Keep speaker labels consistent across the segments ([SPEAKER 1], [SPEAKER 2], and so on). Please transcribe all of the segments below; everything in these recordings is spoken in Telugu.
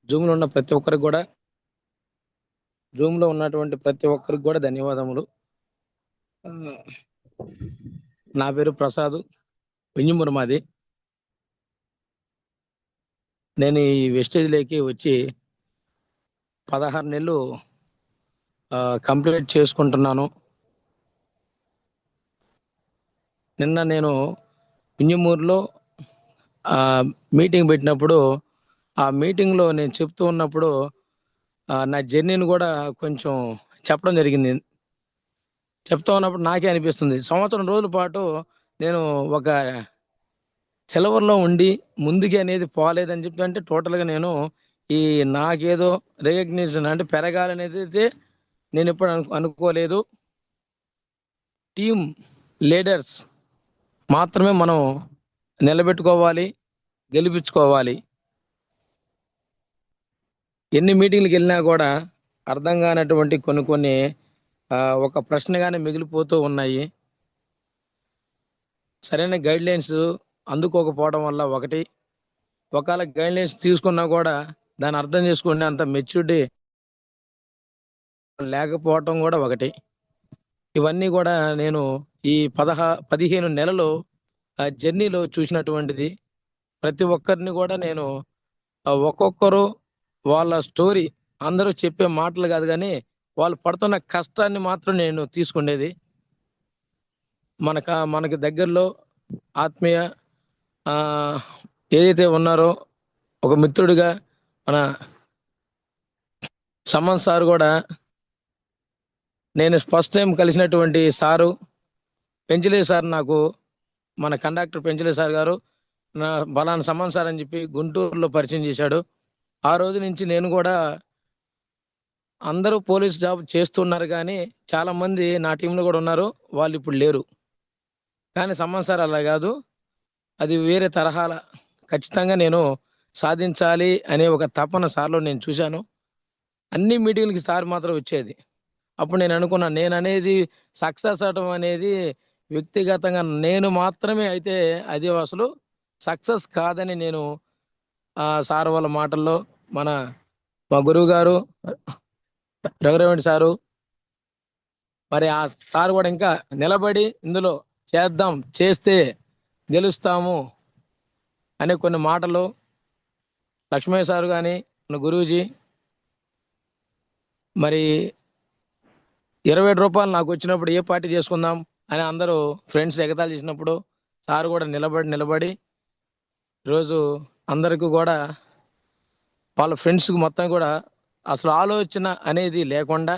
[SPEAKER 1] జూమ్లో ఉన్న ప్రతి ఒక్కరికి కూడా జూమ్లో ఉన్నటువంటి ప్రతి ఒక్కరికి కూడా ధన్యవాదములు. నా పేరు ప్రసాద్, వింజమూరు మాది. నేను ఈ వెస్టేజ్లోకి వచ్చి 16 నెలలు కంప్లీట్ చేసుకుంటున్నాను. నిన్న నేను వింజమూరులో మీటింగ్ పెట్టినప్పుడు ఆ మీటింగ్లో నేను చెప్తూ ఉన్నప్పుడు నా జర్నీని కూడా కొంచెం చెప్పడం జరిగింది. చెప్తా ఉన్నప్పుడు నాకే అనిపిస్తుంది, సంవత్సరం రోజుల పాటు నేను ఒక సిల్వర్లో ఉండి ముందుకి అనేది పోలేదని చెప్పి, అంటే టోటల్గా నేను ఈ నాకేదో రికగ్నిషన్ అంటే పెరగాలనేది అయితే నేను ఎప్పుడు అనుకోలేదు. టీమ్ లీడర్స్ మాత్రమే మనం నిలబెట్టుకోవాలి, గెలిపించుకోవాలి. ఎన్ని మీటింగ్లకు వెళ్ళినా కూడా అర్థం కానటువంటి కొన్ని ఒక ప్రశ్నగానే మిగిలిపోతూ ఉన్నాయి. సరైన గైడ్ లైన్స్ అందుకోకపోవడం వల్ల ఒకటి, ఒకవేళ గైడ్ లైన్స్ తీసుకున్నా కూడా దాన్ని అర్థం చేసుకునే అంత మెచ్యూరిటీ లేకపోవటం కూడా ఒకటి. ఇవన్నీ కూడా నేను ఈ 15 నెలలు జర్నీలో చూసినటువంటిది. ప్రతి ఒక్కరిని కూడా నేను ఒక్కొక్కరు వాళ్ళ స్టోరీ, అందరూ చెప్పే మాటలు కాదు కానీ వాళ్ళు పడుతున్న కష్టాన్ని మాత్రం నేను తీసుకునేది. మనకి దగ్గరలో ఆత్మీయ ఏదైతే ఉన్నారో ఒక మిత్రుడిగా మన సమన్ సార్ కూడా, నేను ఫస్ట్ టైం కలిసినటువంటి సారు పెంచలే సార్, నాకు మన కండక్టర్ పెంచలే సార్ గారు నా బలానా సమన్ సార్ అని చెప్పి గుంటూరులో పరిచయం చేశాడు. ఆ రోజు నుంచి నేను కూడా, అందరూ పోలీస్ జాబ్ చేస్తున్నారు కానీ చాలా మంది నా టీంలో కూడా ఉన్నారు, వాళ్ళు ఇప్పుడు లేరు. కానీ సమన్ సార్ అలా కాదు, అది వేరే తరహాల. ఖచ్చితంగా నేను సాధించాలి అనే ఒక తపన సార్లో నేను చూశాను. అన్ని మీటింగ్లకి సార్ మాత్రం వచ్చేది. అప్పుడు నేను అనుకున్నాను, నేను అనేది సక్సెస్ అవడం అనేది వ్యక్తిగతంగా నేను మాత్రమే అయితే అది అసలు సక్సెస్ కాదని నేను సార్ వాళ్ళ మాటల్లో, మా గురువు గారు రఘురమణి సారు, మరి ఆ సార్ కూడా ఇంకా నిలబడి ఇందులో చేద్దాం, చేస్తే గెలుస్తాము అనే కొన్ని మాటలు, లక్ష్మయ్య సారు కానీ మన గురూజీ, మరి 27 రూపాయలు నాకు వచ్చినప్పుడు ఏ పార్టీ చేసుకుందాం అని అందరూ ఫ్రెండ్స్ ఎగతాళి చేసినప్పుడు సార్ కూడా నిలబడి ఈరోజు అందరికీ కూడా వాళ్ళ ఫ్రెండ్స్కి మొత్తం కూడా అసలు ఆలోచన అనేది లేకుండా,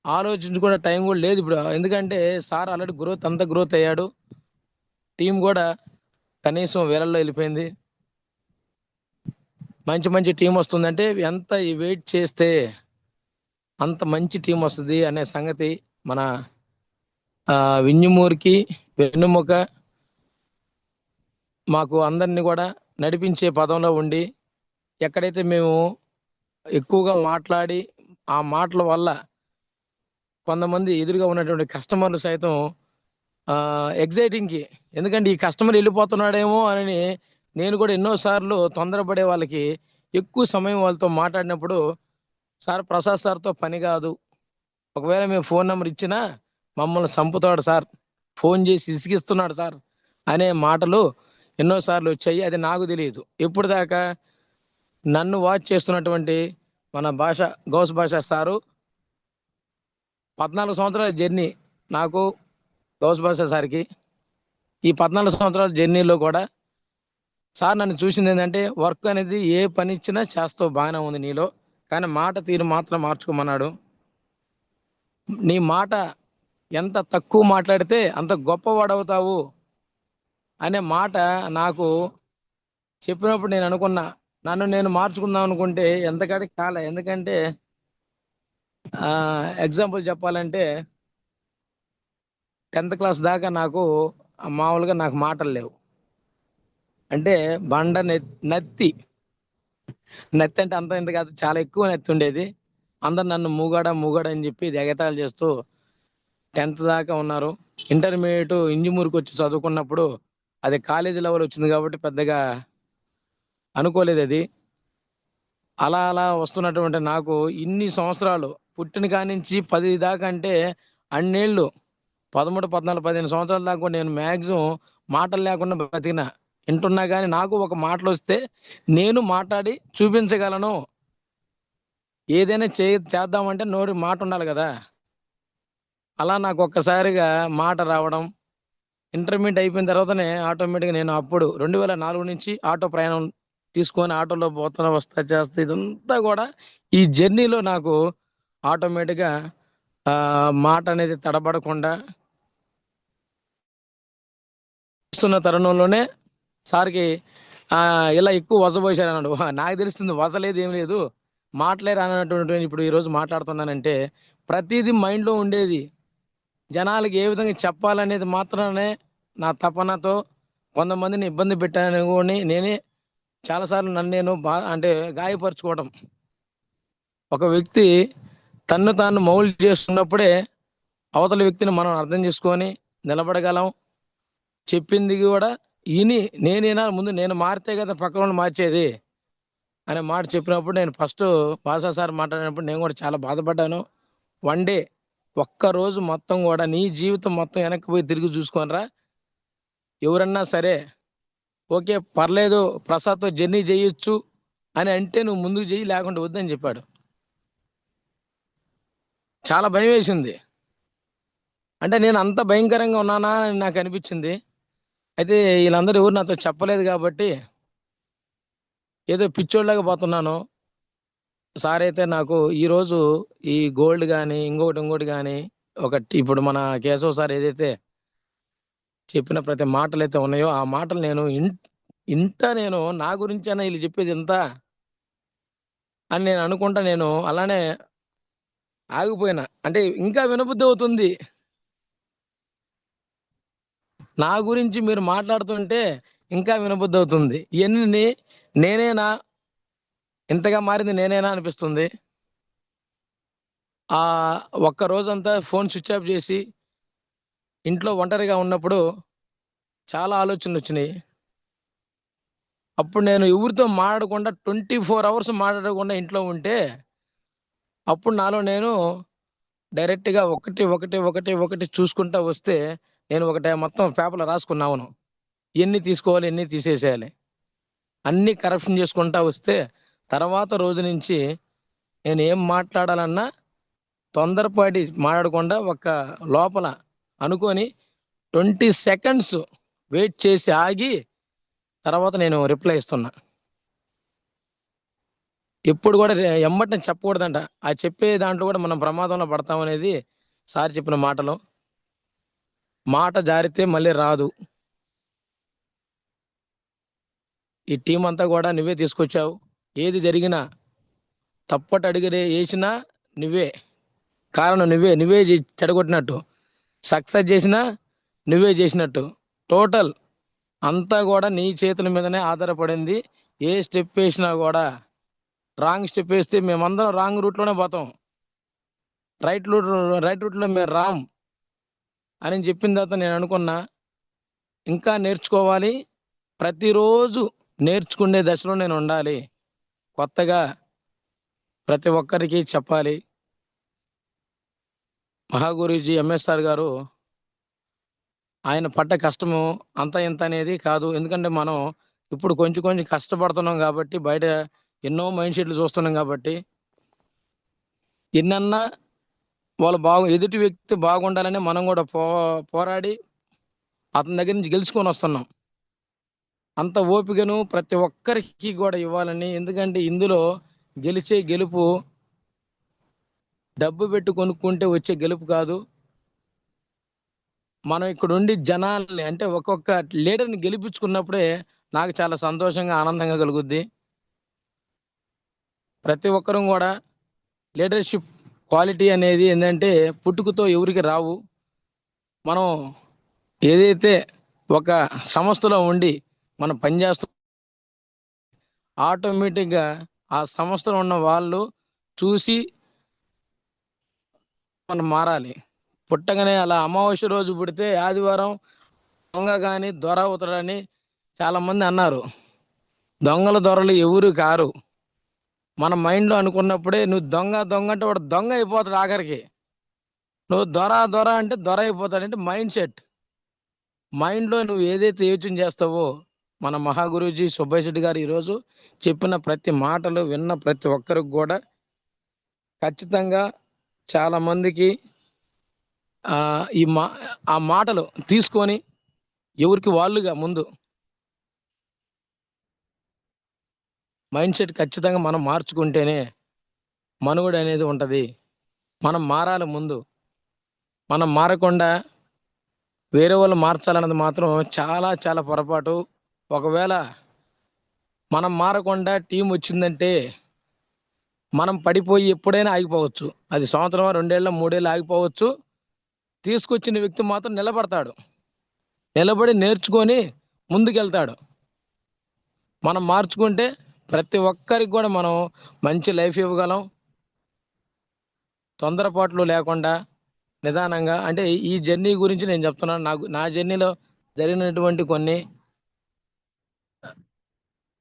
[SPEAKER 1] ఆలోచించి కూడా టైం కూడా లేదు ఇప్పుడు. ఎందుకంటే సార్ ఆల్రెడీ అంత గ్రోత్ అయ్యాడు, టీం కూడా కనీసం వేలల్లో వెళ్ళిపోయింది. మంచి టీం వస్తుందంటే ఎంత వెయిట్ చేస్తే అంత మంచి టీం వస్తుంది అనే సంగతి మన వింజమూరుకి వెన్నుముక, మాకు అందరినీ కూడా నడిపించే పదంలో ఉండి, ఎక్కడైతే మేము ఎక్కువగా మాట్లాడి ఆ మాటల వల్ల కొంతమంది ఎదురుగా ఉన్నటువంటి కస్టమర్లు సైతం ఎగ్జైటింగ్కి, ఎందుకంటే ఈ కస్టమర్ వెళ్ళిపోతున్నాడేమో అని నేను కూడా ఎన్నోసార్లు తొందరపడే వాళ్ళకి ఎక్కువ సమయం వాళ్ళతో మాట్లాడినప్పుడు, సార్ ప్రసాద్ సార్తో పని కాదు, ఒకవేళ మేము ఫోన్ నెంబర్ ఇచ్చినా మమ్మల్ని చంపుతాడు సార్, ఫోన్ చేసి ఇసిగిస్తున్నాడు సార్ అనే మాటలు ఎన్నోసార్లు వచ్చాయి. అది నాకు తెలియదు. ఎప్పుడు దాకా నన్ను వాచ్ చేస్తున్నటువంటి మన గౌస్ భాష సారు, 14 సంవత్సరాల జర్నీ నాకు గౌస్ భాష సార్కి. ఈ 14 సంవత్సరాల జర్నీలో కూడా సార్ నన్ను చూసింది ఏంటంటే, వర్క్ అనేది ఏ పని ఇచ్చినా చేస్తావు, బాగానే ఉంది నీలో, కానీ మాట తీరు మాత్రం మార్చుకోమన్నాడు. నీ మాట ఎంత తక్కువ మాట్లాడితే అంత గొప్పవాడవుతావు అనే మాట నాకు చెప్పినప్పుడు నేను అనుకున్నా, నన్ను నేను మార్చుకుందాం అనుకుంటే ఎంతకాడికి కాలే. ఎందుకంటే ఎగ్జాంపుల్ చెప్పాలంటే 10th క్లాస్ దాకా నాకు మామూలుగా నాకు మాటలు లేవు. అంటే బండ నత్తి అంటే అంత ఇంత కాదు, చాలా ఎక్కువ నత్తి ఉండేది. అందరు నన్ను మూగాడ అని చెప్పి ఎగతాళి చేస్తూ 10th దాకా ఉన్నారు. ఇంటర్మీడియట్ ఇంజిమూరుకి వచ్చి చదువుకున్నప్పుడు అది కాలేజీ లెవెల్ వచ్చింది కాబట్టి పెద్దగా అనుకోలేదు అది. అలా అలా వస్తున్నటువంటి నాకు ఇన్ని సంవత్సరాలు పుట్టిన కానించి 10 దాకా అంటే అన్నేళ్ళు 13, 14, 15 సంవత్సరాల దాకా కూడా నేను మ్యాక్సిమం మాటలు లేకుండా బతికిన. వింటున్నా కానీ నాకు ఒక మాటలు వస్తే నేను మాట్లాడి చూపించగలను. ఏదైనా చేద్దామంటే నోరు మాట ఉండాలి కదా. అలా నాకు ఒక్కసారిగా మాట రావడం, ఇంటర్మీడియట్ అయిపోయిన తర్వాతనే ఆటోమేటిక్గా నేను అప్పుడు 2004 నుంచి ఆటో ప్రయాణం తీసుకొని ఆటోలో పోతున్నా వస్తా చేస్తా ఇదంతా కూడా ఈ జర్నీలో నాకు ఆటోమేటిక్గా మాట అనేది తడబడకుండా వస్తున్న తరుణంలోనే సార్కి ఇలా ఎక్కువ వజపోసాడు అన్నాడు. నాకు తెలుస్తుంది వజలేదు ఏం లేదు, మాటలే రానటువంటి ఇప్పుడు ఈరోజు మాట్లాడుతున్నానంటే ప్రతిదీ మైండ్లో ఉండేది. జనాలకి ఏ విధంగా చెప్పాలనేది మాత్రమే నా తపనతో కొంతమందిని ఇబ్బంది పెట్టాను అని నేనే చాలాసార్లు నన్ను నేను అంటే గాయపరుచుకోవడం. ఒక వ్యక్తి తన్ను తాను మౌల్డ్ చేస్తున్నప్పుడే అవతల వ్యక్తిని మనం అర్థం చేసుకొని నిలబడగలం. చెప్పింది కూడా ఇని నేనేనా ముందు నేను మారితే కదా పక్కన మార్చేది అనే మాట చెప్పినప్పుడు నేను ఫస్ట్ భాషా సార్ మాట్లాడినప్పుడు నేను కూడా చాలా బాధపడ్డాను. వన్ డే ఒక్కరోజు మొత్తం కూడా నీ జీవితం మొత్తం వెనక్కి పోయి తిరిగి చూసుకోనరా, ఎవరన్నా సరే ఓకే పర్లేదు ప్రసాద్తో జర్నీ చేయొచ్చు అని అంటే నువ్వు ముందుకు చెయ్యి, లేకుండా వద్దని చెప్పాడు. చాలా భయం వేసింది. అంటే నేను అంత భయంకరంగా ఉన్నానా అని నాకు అనిపించింది. అయితే వీళ్ళందరూ ఎవరు నాతో చెప్పలేదు కాబట్టి ఏదో పిచ్చోళ్ళగా పోతున్నాను. సార్ అయితే నాకు ఈరోజు ఈ గోల్డ్ కానీ ఇంకోటి కానీ ఒకటి ఇప్పుడు మన కేశవ్ సార్ ఏదైతే చెప్పిన ప్రతి మాటలు అయితే ఉన్నాయో ఆ మాటలు నేను నేను నా గురించి అయినా వీళ్ళు చెప్పేది ఎంత అని నేను అనుకుంటా నేను అలానే ఆగిపోయినా. అంటే ఇంకా వినబుద్ధి అవుతుంది. నా గురించి మీరు మాట్లాడుతుంటే ఇంకా వినబుద్ధి అవుతుంది. ఇవన్నీ నేనేనా ఇంతగా మారింది నేనేనా అనిపిస్తుంది. ఆ ఒక్క రోజంతా ఫోన్ స్విచ్ ఆఫ్ చేసి ఇంట్లో ఒంటరిగా ఉన్నప్పుడు చాలా ఆలోచనలు వచ్చినాయి. అప్పుడు నేను ఎవరితో మాట్లాడకుండా 24 అవర్స్ మాట్లాడకుండా ఇంట్లో ఉంటే అప్పుడు నాలో నేను డైరెక్ట్గా ఒకటి ఒకటి ఒకటి ఒకటి చూసుకుంటా వస్తే నేను ఒకటే మొత్తం పేపర్లో రాసుకున్నాను. ఎన్ని తీసుకోవాలి, ఎన్ని తీసేసేయాలి, అన్ని కరప్షన్ చేసుకుంటా వస్తే తర్వాత రోజు నుంచి నేను ఏం మాట్లాడాలన్నా తొందరపాటి మాట్లాడకుండా ఒక లోపల అనుకొని 20 సెకండ్స్ వెయిట్ చేసి ఆగి తర్వాత నేను రిప్లై ఇస్తున్నా. ఎప్పుడు కూడా ఎమ్మటని చెప్పకూడదంట. ఆ చెప్పే దాంట్లో కూడా మనం ప్రమాదంలో పడతామనేది సార్ చెప్పిన మాటలు. మాట జారితే మళ్ళీ రాదు. ఈ టీం అంతా కూడా నువ్వే తీసుకొచ్చావు. ఏది జరిగినా తప్పట అడిగిరే వేసినా నువ్వే కారణం, నువ్వే చెడగొట్టినట్టు. సక్సెస్ చేసినా నువ్వే చేసినట్టు. టోటల్ అంతా కూడా నీ చేతుల మీదనే ఆధారపడింది. ఏ స్టెప్ వేసినా కూడా రాంగ్ స్టెప్ వేస్తే మేమందరం రాంగ్ రూట్లోనే పోతాం, రైట్ రూట్లో మేము రామ్ అని చెప్పిన తర్వాత నేను అనుకున్నా ఇంకా నేర్చుకోవాలి, ప్రతిరోజు నేర్చుకునే దశలో నేను ఉండాలి, కొత్తగా ప్రతి ఒక్కరికి చెప్పాలి. మహాగురూజీ ఎంఎస్ఆర్ గారు ఆయన పడ్డ కష్టము అంత ఇంత అనేది కాదు. ఎందుకంటే మనం ఇప్పుడు కొంచెం కొంచెం కష్టపడుతున్నాం కాబట్టి బయట ఎన్నో మైండ్ సెట్లు చూస్తున్నాం కాబట్టి ఎన్నన్నా వాళ్ళు ఎదుటి వ్యక్తి బాగుండాలని మనం కూడా పోరాడి అతని దగ్గర నుంచి గెలుచుకొని వస్తున్నాం. అంత ఓపికను ప్రతి ఒక్కరికి కూడా ఇవ్వాలని. ఎందుకంటే ఇందులో గెలిచే గెలుపు డబ్బు పెట్టి కొనుక్కుంటే వచ్చే గెలుపు కాదు. మనం ఇక్కడ ఉండి జనాల్ని అంటే ఒక్కొక్క లీడర్ని గెలిపించుకున్నప్పుడే నాకు చాలా సంతోషంగా ఆనందంగా కలుగుద్ది. ప్రతి ఒక్కరూ కూడా లీడర్షిప్ క్వాలిటీ అనేది ఏంటంటే పుట్టుకతో ఎవరికి రావు. మనం ఏదైతే ఒక సంస్థలో ఉండి మనం పనిచేస్తూ ఆటోమేటిక్గా ఆ సంస్థలో ఉన్న వాళ్ళు చూసి మనం మారాలి. పుట్టగానే అలా అమావాస్య రోజు పుడితే ఆదివారం దొంగ కానీ దొర అవుతాడని చాలా మంది అన్నారు. దొంగల దొరలు ఎవరు కారు. మన మైండ్లో అనుకున్నప్పుడే నువ్వు దొంగ దొంగ అంటే వాడు దొంగ అయిపోతాడు ఆఖరికి. నువ్వు దొర దొర అంటే దొర అయిపోతాడంటే మైండ్ సెట్. మైండ్లో నువ్వు ఏదైతే యోచన చేస్తావో, మన మహాగురూజీ సుబ్బయ్య శెట్టి గారు ఈరోజు చెప్పిన ప్రతి మాటలు విన్న ప్రతి ఒక్కరికి కూడా ఖచ్చితంగా చాలా మందికి ఆ ఈ మా ఆ మాటలు తీసుకొని ఎవరికి వాళ్ళుగా ముందు మైండ్ సెట్ ఖచ్చితంగా మనం మార్చుకుంటేనే మనుగడ అనేది ఉంటది. మనం మారాలి ముందు. మనం మారకుండా వేరే వాళ్ళు మార్చాలన్నది మాత్రం చాలా చాలా పొరపాటు. ఒకవేళ మనం మారకుండా టీం వచ్చిందంటే మనం పడిపోయి ఎప్పుడైనా ఆగిపోవచ్చు. అది సంవత్సరం, 2 ఏళ్ళ, 3 ఏళ్ళు ఆగిపోవచ్చు. తీసుకొచ్చిన వ్యక్తి మాత్రం నిలబడతాడు. నిలబడి నేర్చుకొని ముందుకెళ్తాడు. మనం మార్చుకుంటే ప్రతి ఒక్కరికి కూడా మనం మంచి లైఫ్ ఇవ్వగలం. తొందరపాట్లు లేకుండా నిదానంగా, అంటే ఈ జర్నీ గురించి నేను చెప్తున్నాను. నా జర్నీలో జరిగినటువంటి కొన్ని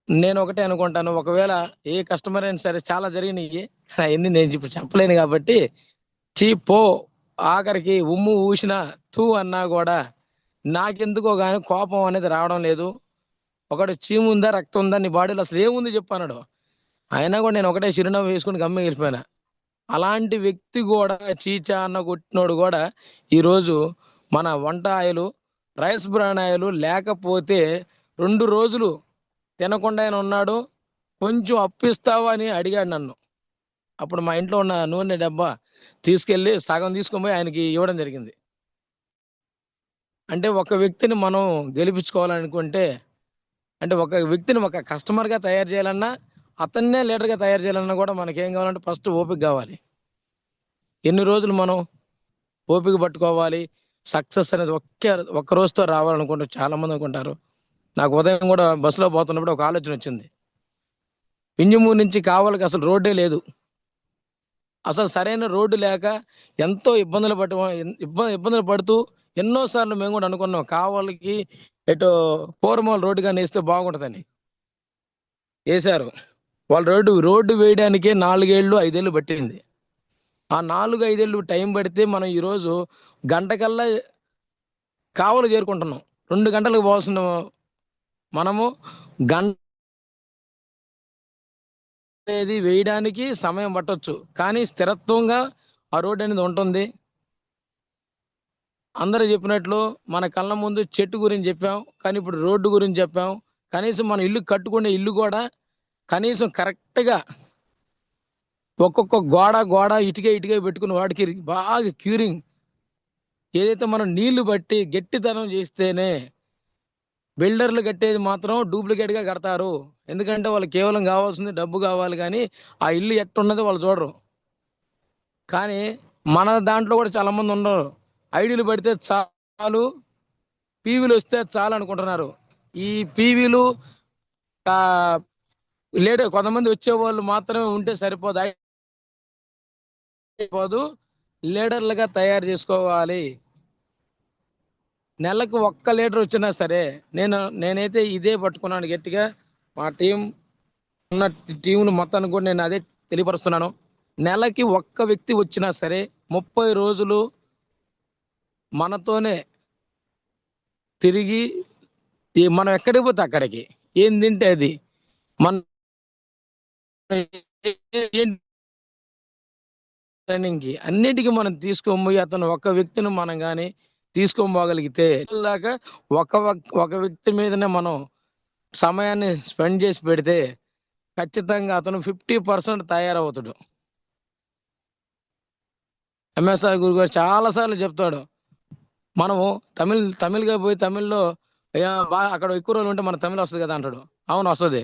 [SPEAKER 1] నేను ఒకటే అనుకుంటాను. ఒకవేళ ఏ కస్టమర్ అయినా సరే, చాలా జరిగినాయి అవన్నీ నేను ఇప్పుడు చెప్పలేను కాబట్టి, పో ఆఖరికి ఉమ్ము ఊసిన తూ అన్నా కూడా నాకెందుకో కానీ కోపం అనేది రావడం లేదు. ఒకటి చీము ఉందా, రక్తం ఉందా నీ బాడీలో, అసలు ఏముంది చెప్పన్నాడు. అయినా కూడా నేను ఒకటే చిరునవ్వు వేసుకుని గమ్మ వెళ్ళిపోయినా. అలాంటి వ్యక్తి కూడా చీచా అన్న కొట్టినోడు కూడా ఈరోజు మన వంట ఆయిలు, రైస్ బ్రాన్ ఆయిలు లేకపోతే 2 రోజులు తినకుండా ఆయన ఉన్నాడు. కొంచెం అప్పిస్తావా అని అడిగాడు నన్ను. అప్పుడు మా ఇంట్లో ఉన్న నూనె డబ్బా తీసుకెళ్ళి సగం తీసుకొని పోయి ఆయనకి ఇవ్వడం జరిగింది. అంటే ఒక వ్యక్తిని మనం గెలిపించుకోవాలనుకుంటే, అంటే ఒక వ్యక్తిని ఒక కస్టమర్గా తయారు చేయాలన్నా, అతన్నే లీడర్గా తయారు చేయాలన్నా కూడా మనకేం కావాలంటే ఫస్ట్ ఓపిక కావాలి. ఎన్ని రోజులు మనం ఓపిక పట్టుకోవాలి. సక్సెస్ అనేది ఒక్క రోజుతో రావాలనుకుంటారు చాలా మంది అనుకుంటారు. నాకు ఉదయం కూడా బస్సులో పోతున్నప్పుడు ఒక ఆలోచన వచ్చింది. వింజమూరు నుంచి కావలికి అసలు రోడ్డే లేదు. అసలు సరైన రోడ్డు లేక ఎంతో ఇబ్బందులు పడుతూ ఎన్నోసార్లు మేము కూడా అనుకున్నాం కావలికి ఎటు పోరమోల రోడ్డు కానీ వేస్తే బాగుంటుందని. వేశారు. వాళ్ళు రోడ్డు వేయడానికే 4 ఏళ్ళు 5 ఏళ్ళు పట్టింది. ఆ 4-5 ఏళ్ళు టైం పడితే మనం ఈరోజు గంటకల్లా కావలి చేరుకుంటున్నాం. 2 గంటలకు పోవాల్సిన మనము గంట అనేది వేయడానికి సమయం పట్టొచ్చు, కానీ స్థిరత్వంగా ఆ రోడ్డు అనేది ఉంటుంది. అందరూ చెప్పినట్లు మన కళ్ళ ముందు చెట్టు గురించి చెప్పాం, కానీ ఇప్పుడు రోడ్డు గురించి చెప్పాం. కనీసం మన ఇల్లు కట్టుకునే ఇల్లు కూడా కనీసం కరెక్ట్గా ఒక్కొక్క గోడ ఇటుక పెట్టుకుని వాటికి బాగా క్యూరింగ్, ఏదైతే మనం నీళ్లు బట్టి గట్టితనం చేస్తేనే. బిల్డర్లు కట్టేది మాత్రం డూప్లికేట్గా కడతారు. ఎందుకంటే వాళ్ళు కేవలం కావాల్సింది డబ్బు కావాలి, కానీ ఆ ఇల్లు ఎట్టున్నది వాళ్ళు చూడరు. కానీ మన దాంట్లో కూడా చాలా మంది ఉండరు. ఐడీలు పడితే చాలు, పీవీలు వస్తే చాలు అనుకుంటున్నారు. ఈ పీవీలు కొంతమంది వచ్చేవాళ్ళు మాత్రమే ఉంటే సరిపోదు, లీడర్లుగా తయారు చేసుకోవాలి. నెలకు 1 లీటర్ వచ్చినా సరే, నేనైతే ఇదే పట్టుకున్నాను గట్టిగా. మా ఉన్న టీంలు మొత్తానికి కూడా నేను అదే తెలియపరుస్తున్నాను. నెలకి 1 వ్యక్తి వచ్చినా సరే 30 రోజులు మనతోనే తిరిగి, మనం ఎక్కడికి పోతే అక్కడికి, ఏం తింటే అది, మన ట్రైనింగ్కి అన్నిటికీ మనం తీసుకోబోయి అతను ఒక వ్యక్తిని మనం కానీ తీసుకోబోగలిగితే దాకా ఒక వ్యక్తి మీదనే మనం సమయాన్ని స్పెండ్ చేసి పెడితే ఖచ్చితంగా అతను 50% తయారవుతాడు. ఎంఎస్ఆర్ గురు గారు చాలాసార్లు చెప్తాడు, మనము తమిళ్గా పోయి తమిళ్లో బాగా అక్కడ ఎక్కువ రోజులు ఉంటే మన తమిళ్ వస్తుంది కదా అంటాడు. అవును వస్తుంది.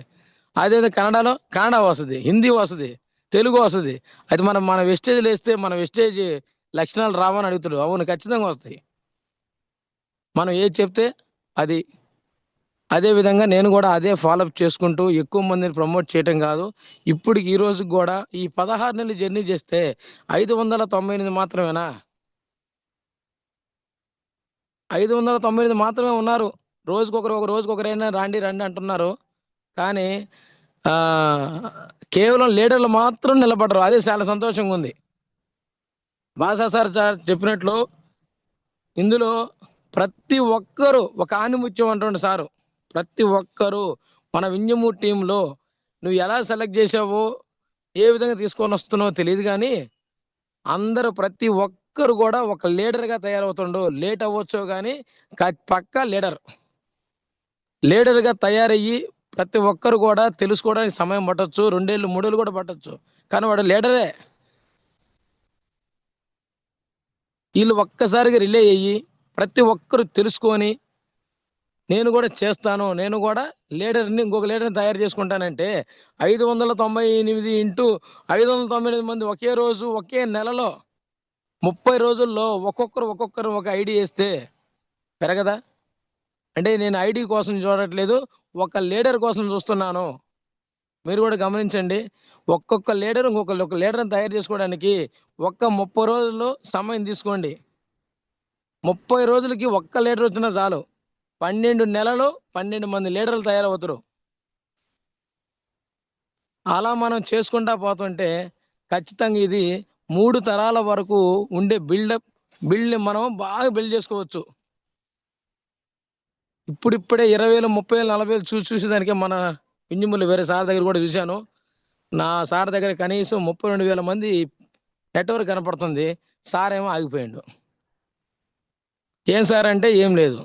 [SPEAKER 1] అదే కన్నడలో కన్నడ వస్తుంది, హిందీ వస్తుంది, తెలుగు వస్తుంది. అయితే మన వెస్టేజ్లు వేస్తే మన వెస్టేజ్ లక్షణాలు రావని అడుగుతాడు. అవును, ఖచ్చితంగా వస్తాయి. మనం ఏది చెప్తే అది. అదే విధంగా నేను కూడా అదే ఫాలోఅప్ చేసుకుంటూ ఎక్కువ మందిని ప్రమోట్ చేయటం కాదు, ఇప్పటికి ఈ రోజుకి కూడా ఈ 16 నెలలు జర్నీ చేస్తే 598 మాత్రమేనా, 598 మాత్రమే ఉన్నారు. ఒక రోజుకొకరైనా రండి రండి అంటున్నారు. కానీ ఆ కేవలం లీడర్లు మాత్రం నిలబడరు. అదే చాలా సంతోషంగా ఉంది. బాసా సార్ చెప్పినట్లు ఇందులో ప్రతి ఒక్కరూ ఒక ఆణిముత్యం అంటుండు సారు. ప్రతి ఒక్కరూ మన వింజమూరు టీంలో నువ్వు ఎలా సెలెక్ట్ చేసావో, ఏ విధంగా తీసుకొని వస్తున్నావో తెలియదు కానీ అందరూ ప్రతి ఒక్కరు కూడా ఒక లీడర్గా తయారవుతుండు. లేట్ అవ్వచ్చో కానీ పక్కా లీడర్గా తయారయ్యి ప్రతి ఒక్కరు కూడా తెలుసుకోవడానికి సమయం పట్టొచ్చు, 2 ఏళ్ళు 3 ఏళ్ళు కూడా పట్టొచ్చు, కానీ వాడు లీడరే. వీళ్ళు ఒక్కసారిగా రిలే అయ్యి ప్రతి ఒక్కరు తెలుసుకొని నేను కూడా చేస్తాను, నేను కూడా లీడర్ని ఇంకొక లీడర్ని తయారు చేసుకుంటానంటే 598 ఇంటూ 598 మంది ఒకే రోజు ఒకే నెలలో 30 రోజుల్లో ఒక్కొక్కరు ఒక ఐడి వేస్తే పెరగదా? అంటే నేను ఐడి కోసం చూడట్లేదు, ఒక లీడర్ కోసం చూస్తున్నాను. మీరు కూడా గమనించండి. ఒక్కొక్క లీడర్ ఒక లీడర్ని తయారు చేసుకోవడానికి 30 రోజుల్లో సమయం తీసుకోండి. 30 రోజులకి ఒక్క లీడర్ వచ్చినా చాలు. 12 నెలలు 12 మంది లీడర్లు తయారవుతారు. అలా మనం చేసుకుంటా పోతుంటే ఖచ్చితంగా ఇది 3 తరాల వరకు ఉండే బిల్డ్ని మనం బాగా బిల్డ్ చేసుకోవచ్చు. ఇప్పుడిప్పుడే 20,000 30,000 40,000 చూసేదానికే మన ఇంజమూరులో వేరే సార్ దగ్గర కూడా చూశాను. నా సార్ దగ్గర కనీసం 32,000 మంది నెట్వర్క్ కనపడుతుంది. సార్ ఏమో ఆగిపోయిండు. ఏం సార్ అంటే ఏం లేదు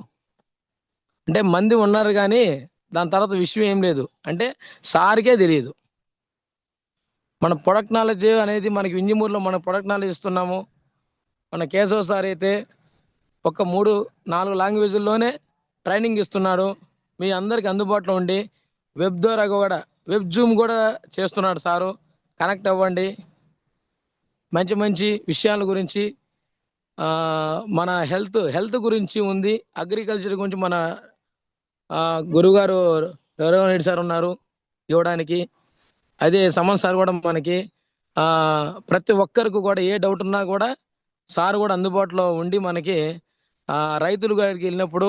[SPEAKER 1] అంటే మంది ఉన్నారు కానీ దాని తర్వాత విషయం ఏం లేదు అంటే సార్కే తెలియదు. మన ప్రొడక్ట్ నాలెడ్జ్ అనేది మనకి వింజమూరులో మన ప్రొడక్ట్ నాలెడ్జ్ ఇస్తున్నాము. మన కేశవ్ సార్ అయితే ఒక 3-4 లాంగ్వేజ్ల్లోనే ట్రైనింగ్ ఇస్తున్నాడు. మీ అందరికి అందుబాటులో ఉండి వెబ్ ద్వారా కూడా వెబ్ జూమ్ కూడా చేస్తున్నాడు సారు. కనెక్ట్ అవ్వండి. మంచి మంచి విషయాల గురించి మన హెల్త్ గురించి ఉంది, అగ్రికల్చర్ గురించి మన గురుగారు రెడ్డి సార్ ఉన్నారు ఇవ్వడానికి. అదే సమన్ సార్ కూడా మనకి ప్రతి ఒక్కరికి కూడా ఏ డౌట్ ఉన్నా కూడా సార్ కూడా అందుబాటులో ఉండి మనకి రైతులు గారికి వెళ్ళినప్పుడు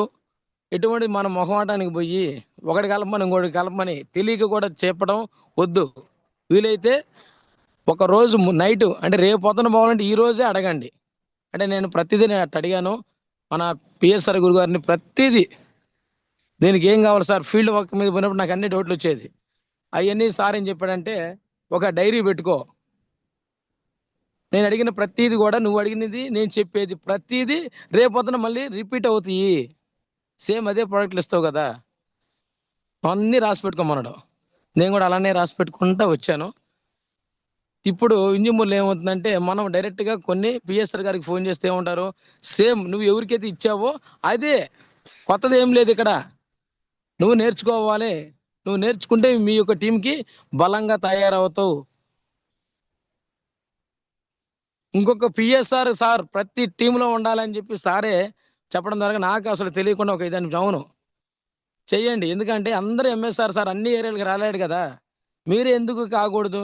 [SPEAKER 1] ఎటువంటి మన మొహమాటానికి పోయి ఒకటి కలపమని ఇంకోటి కలపమని తెలియక కూడా చెప్పడం వద్దు. వీలైతే ఒక రోజు నైట్ అంటే రేపు పొద్దున పోవాలంటే ఈ రోజే అడగండి. అంటే నేను ప్రతిదీ అడిగాను మన పిఎస్ఆర్ గురుగారిని. ప్రతిదీ దీనికి ఏం కావాలి సార్, ఫీల్డ్ వర్క్ మీద పోయినప్పుడు నాకు అన్ని డౌట్లు వచ్చేది. అవన్నీ సార్ ఏం చెప్పాడంటే ఒక డైరీ పెట్టుకో, నేను అడిగిన ప్రతిదీ కూడా నువ్వు అడిగినది నేను చెప్పేది ప్రతిదీ రేపొద్దున మళ్ళీ రిపీట్ అవుతాయి. సేమ్ అదే ప్రోడక్ట్లు ఇస్తావు కదా, అన్నీ రాసి పెట్టుకోమన్నాడు. నేను కూడా అలానే రాసి పెట్టుకుంటా వచ్చాను. ఇప్పుడు ఇంజమూరులో ఏమవుతుందంటే మనం డైరెక్ట్గా కొన్ని పిఎస్ఆర్ గారికి ఫోన్ చేస్తే ఏమంటారు, సేమ్ నువ్వు ఎవరికైతే ఇచ్చావో అదే, కొత్తది ఏం లేదు ఇక్కడ. నువ్వు నేర్చుకోవాలి, నువ్వు నేర్చుకుంటే మీ యొక్క టీంకి బలంగా తయారవుతావు. ఇంకొక పిఎస్ఆర్ సార్ ప్రతి టీంలో ఉండాలని చెప్పి సారే చెప్పడం ద్వారా నాకు అసలు తెలియకుండా ఒక ఇదాన్ని అవును చెయ్యండి. ఎందుకంటే అందరూ ఎంఎస్ఆర్ సార్ అన్ని ఏరియాలకు రాలేడు కదా, మీరు ఎందుకు కాకూడదు?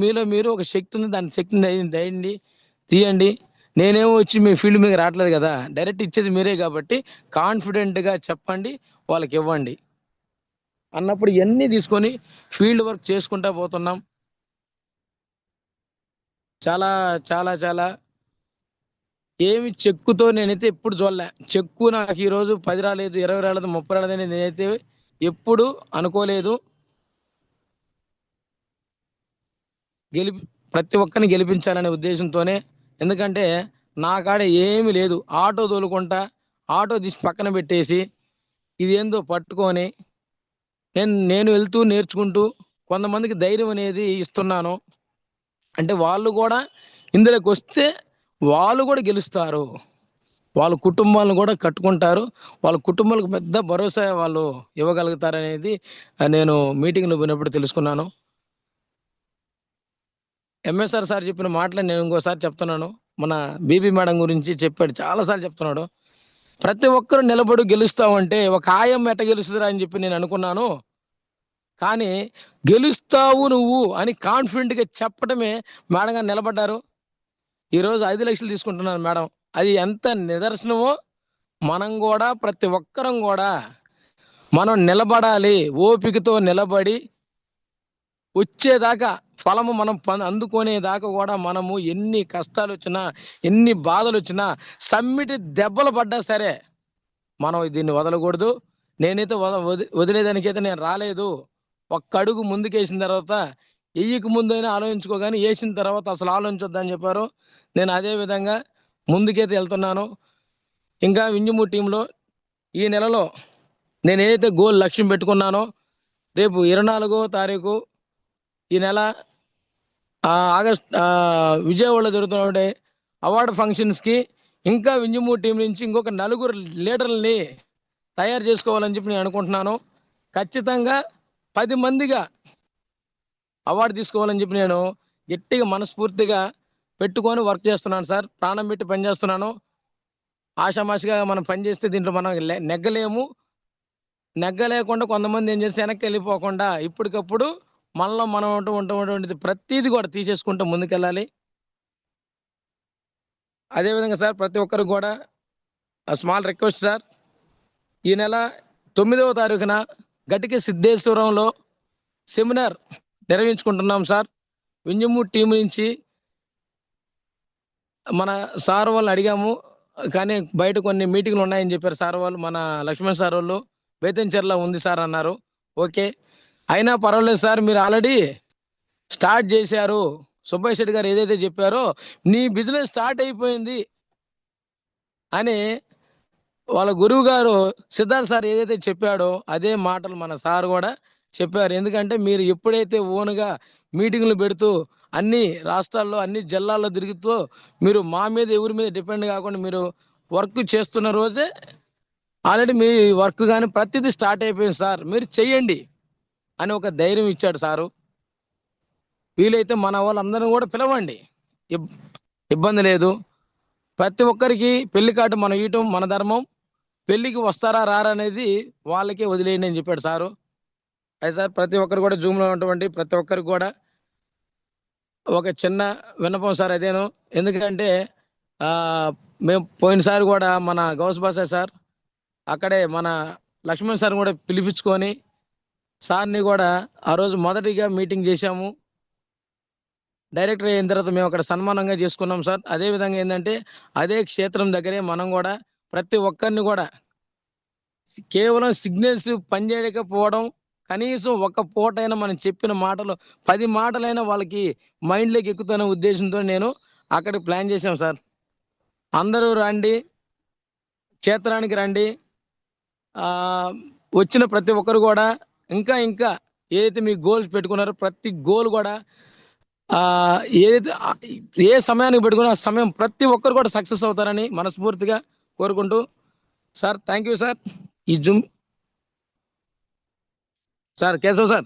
[SPEAKER 1] మీలో మీరు ఒక శక్తి ఉంది, దాని శక్తిని దయండి తీయండి. నేనేమో వచ్చి మీ ఫీల్డ్ మీద రావట్లేదు కదా, డైరెక్ట్ ఇచ్చేది మీరే కాబట్టి కాన్ఫిడెంట్గా చెప్పండి, వాళ్ళకి ఇవ్వండి అన్నప్పుడు ఇవన్నీ తీసుకొని ఫీల్డ్ వర్క్ చేసుకుంటా పోతున్నాం. చాలా చాలా చాలా ఏమి చెక్కుతో నేనైతే ఎప్పుడు చూడలే. చెక్కు నాకు ఈరోజు 10 రాలేదు, 20 రాలేదు, 30 రాలేదని నేనైతే ఎప్పుడు అనుకోలేదు. ప్రతి ఒక్కరిని గెలిపించాలనే ఉద్దేశంతోనే. ఎందుకంటే నా కాడ ఏమీ లేదు, ఆటో తోలుకుంటా ఆటో తీసి పక్కన పెట్టేసి ఇదేందో పట్టుకొని నేను వెళ్తూ నేర్చుకుంటూ కొంతమందికి ధైర్యం అనేది ఇస్తున్నాను. అంటే వాళ్ళు కూడా ఇందులోకి వస్తే వాళ్ళు కూడా గెలుస్తారు, వాళ్ళ కుటుంబాలను కూడా కట్టుకుంటారు, వాళ్ళ కుటుంబాలకు పెద్ద భరోసా వాళ్ళు ఇవ్వగలుగుతారనేది నేను మీటింగ్లో పోయినప్పుడు తెలుసుకున్నాను. ఎంఎస్ఆర్ సార్ చెప్పిన మాటలు నేను ఇంకోసారి చెప్తున్నాను. మన బీబీ మేడం గురించి చెప్పాడు, చాలాసార్లు చెప్తున్నాడు. ప్రతి ఒక్కరు నిలబడి గెలుస్తామంటే ఒక ఆయం ఎట్ట గెలుస్తుందిరా అని చెప్పి నేను అనుకున్నాను. కానీ గెలుస్తావు నువ్వు అని కాన్ఫిడెంట్గా చెప్పడమే మేడం గారు నిలబడ్డారు. ఈరోజు 5 లక్షలు తీసుకుంటున్నాను మేడం. అది ఎంత నిదర్శనమో మనం కూడా ప్రతి ఒక్కరం కూడా మనం నిలబడాలి, ఓపికతో నిలబడి వచ్చేదాకా ఫలము మనం అందుకునేదాకా కూడా మనము ఎన్ని కష్టాలు వచ్చినా, ఎన్ని బాధలు వచ్చినా, సమ్మిటి దెబ్బలు పడ్డా సరే మనం దీన్ని వదలకూడదు. నేనైతే వదిలేదానికైతే నేను రాలేదు. ఒక్క అడుగు ముందుకేసిన తర్వాత ఎయ్యక ముందైనా ఆలోచించుకోగాని వేసిన తర్వాత అసలు ఆలోచించొద్దని చెప్పారు. నేను అదే విధంగా ముందుకైతే వెళ్తున్నాను. ఇంకా వింజమూరు టీంలో ఈ నెలలో నేను ఏదైతే గోల్ లక్ష్యం పెట్టుకున్నానో రేపు 24వ తారీఖు ఈ నెల ఆగస్ట్ విజయవాడలో జరుగుతున్న అవార్డు ఫంక్షన్స్కి ఇంకా వింజమూరు టీం నుంచి ఇంకొక 4 లీడర్లని తయారు చేసుకోవాలని చెప్పి నేను అనుకుంటున్నాను. ఖచ్చితంగా 10 మందిగా అవార్డు తీసుకోవాలని చెప్పి నేను గట్టిగా మనస్ఫూర్తిగా పెట్టుకొని వర్క్ చేస్తున్నాను సార్. ప్రాణం పెట్టి పనిచేస్తున్నాను. ఆషామాషిగా మనం పనిచేస్తే దీంట్లో మనం నెగ్గలేము. నెగ్గలేకుండా కొంతమంది ఏం చేస్తే వెనక్కి వెళ్ళిపోకుండా ఇప్పటికప్పుడు మనలో మనం ఉన్నటువంటిది ప్రతిదీ కూడా తీసేసుకుంటూ ముందుకెళ్ళాలి. అదేవిధంగా సార్ ప్రతి ఒక్కరికి కూడా స్మాల్ రిక్వెస్ట్ సార్, ఈ నెల 9వ తారీఖున గటిక సిద్ధేశ్వరంలో సెమినార్ నిర్వహించుకుంటున్నాం సార్. వింజమూరు టీం నుంచి మన సార్ వాళ్ళు అడిగాము, కానీ బయట కొన్ని మీటింగ్లు ఉన్నాయని చెప్పారు సార్ వాళ్ళు. మన లక్ష్మణ్ సార్ వాళ్ళు బేతంచెర్ల ఉంది సార్ అన్నారు. ఓకే, అయినా పర్వాలేదు సార్, మీరు ఆల్రెడీ స్టార్ట్ చేశారు. సుబ్బయ్య శెట్టి గారు ఏదైతే చెప్పారో నీ బిజినెస్ స్టార్ట్ అయిపోయింది అని వాళ్ళ గురువు గారు సిద్ధార్థ్ సార్ ఏదైతే చెప్పాడో అదే మాటలు మన సార్ కూడా చెప్పారు. ఎందుకంటే మీరు ఎప్పుడైతే ఓన్గా మీటింగ్లు పెడుతూ అన్ని రాష్ట్రాల్లో అన్ని జిల్లాల్లో తిరుగుతూ మీరు మా మీద ఎవరి మీద డిపెండ్ కాకుండా మీరు వర్క్ చేస్తున్న రోజే ఆల్రెడీ మీ వర్క్ కానీ ప్రతిదీ స్టార్ట్ అయిపోయింది సార్, మీరు చెయ్యండి అని ఒక ధైర్యం ఇచ్చాడు సారు. వీలైతే మన వాళ్ళందరినీ కూడా పిలవండి, ఇబ్బంది లేదు. ప్రతి ఒక్కరికి పెళ్లి కార్డు మనం ఇవ్వటం మన ధర్మం. పెళ్లికి వస్తారా రారా అనేది వాళ్ళకే వదిలేయండి అని చెప్పాడు సారు. అయితే సార్ ప్రతి ఒక్కరు కూడా జూమ్లో ఉన్నటువంటి ప్రతి ఒక్కరికి కూడా ఒక చిన్న విన్నపం సార్ అదేను. ఎందుకంటే మేము పోయినసారి కూడా మన గౌస్ బాషా సార్ అక్కడే మన లక్ష్మణ్ సార్ కూడా పిలిపించుకొని సార్ని కూడా ఆ రోజు మొదటిగా మీటింగ్ చేశాము. డైరెక్టర్ అయిన తర్వాత మేము అక్కడ సన్మానంగా చేసుకున్నాం సార్. అదేవిధంగా ఏంటంటే అదే క్షేత్రం దగ్గరే మనం కూడా ప్రతి ఒక్కరిని కూడా కేవలం సిగ్నల్స్ పనిచేయకపోవడం, కనీసం ఒక పూటైనా మనం చెప్పిన మాటలు 10 మాటలైనా వాళ్ళకి మైండ్లోకి ఎక్కుతున్న ఉద్దేశంతో నేను అక్కడ ప్లాన్ చేశాం సార్. అందరూ రండి, క్షేత్రానికి రండి. వచ్చిన ప్రతి ఒక్కరు కూడా ఇంకా ఇంకా ఏదైతే మీ గోల్స్ పెట్టుకున్నారో ప్రతి గోల్ కూడా ఏదైతే ఏ సమయానికి పెట్టుకున్నా ఆ సమయం ప్రతి ఒక్కరు కూడా సక్సెస్ అవుతారని మనస్ఫూర్తిగా కోరుకుంటూ సార్ థ్యాంక్ యూ సార్. ఈ Zoom sir Keshav sir.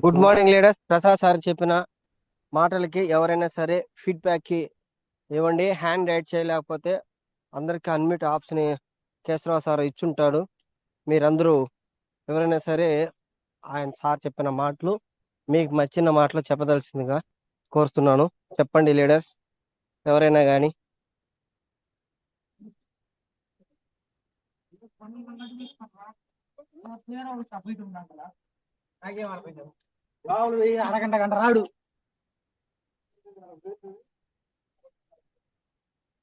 [SPEAKER 2] Good morning leaders. Prasad sir చెప్పిన మాటలకి ఎవరైనా సరే ఫీడ్బ్యాక్కి ఇవ్వండి. హ్యాండ్ రైట్ చేయలేకపోతే అందరికీ అన్మ్యూట్ ఆప్షన్ కేశవరావు సార్ ఇచ్చుంటాడు. మీరందరూ ఎవరైనా సరే ఆయన సార్ చెప్పిన మాటలు మీకు నచ్చిన మాటలు చెప్పదలసిందిగా కోరుతున్నాను. చెప్పండి లీడర్స్ ఎవరైనా కానీ.
[SPEAKER 3] అరగంట గంట రాడు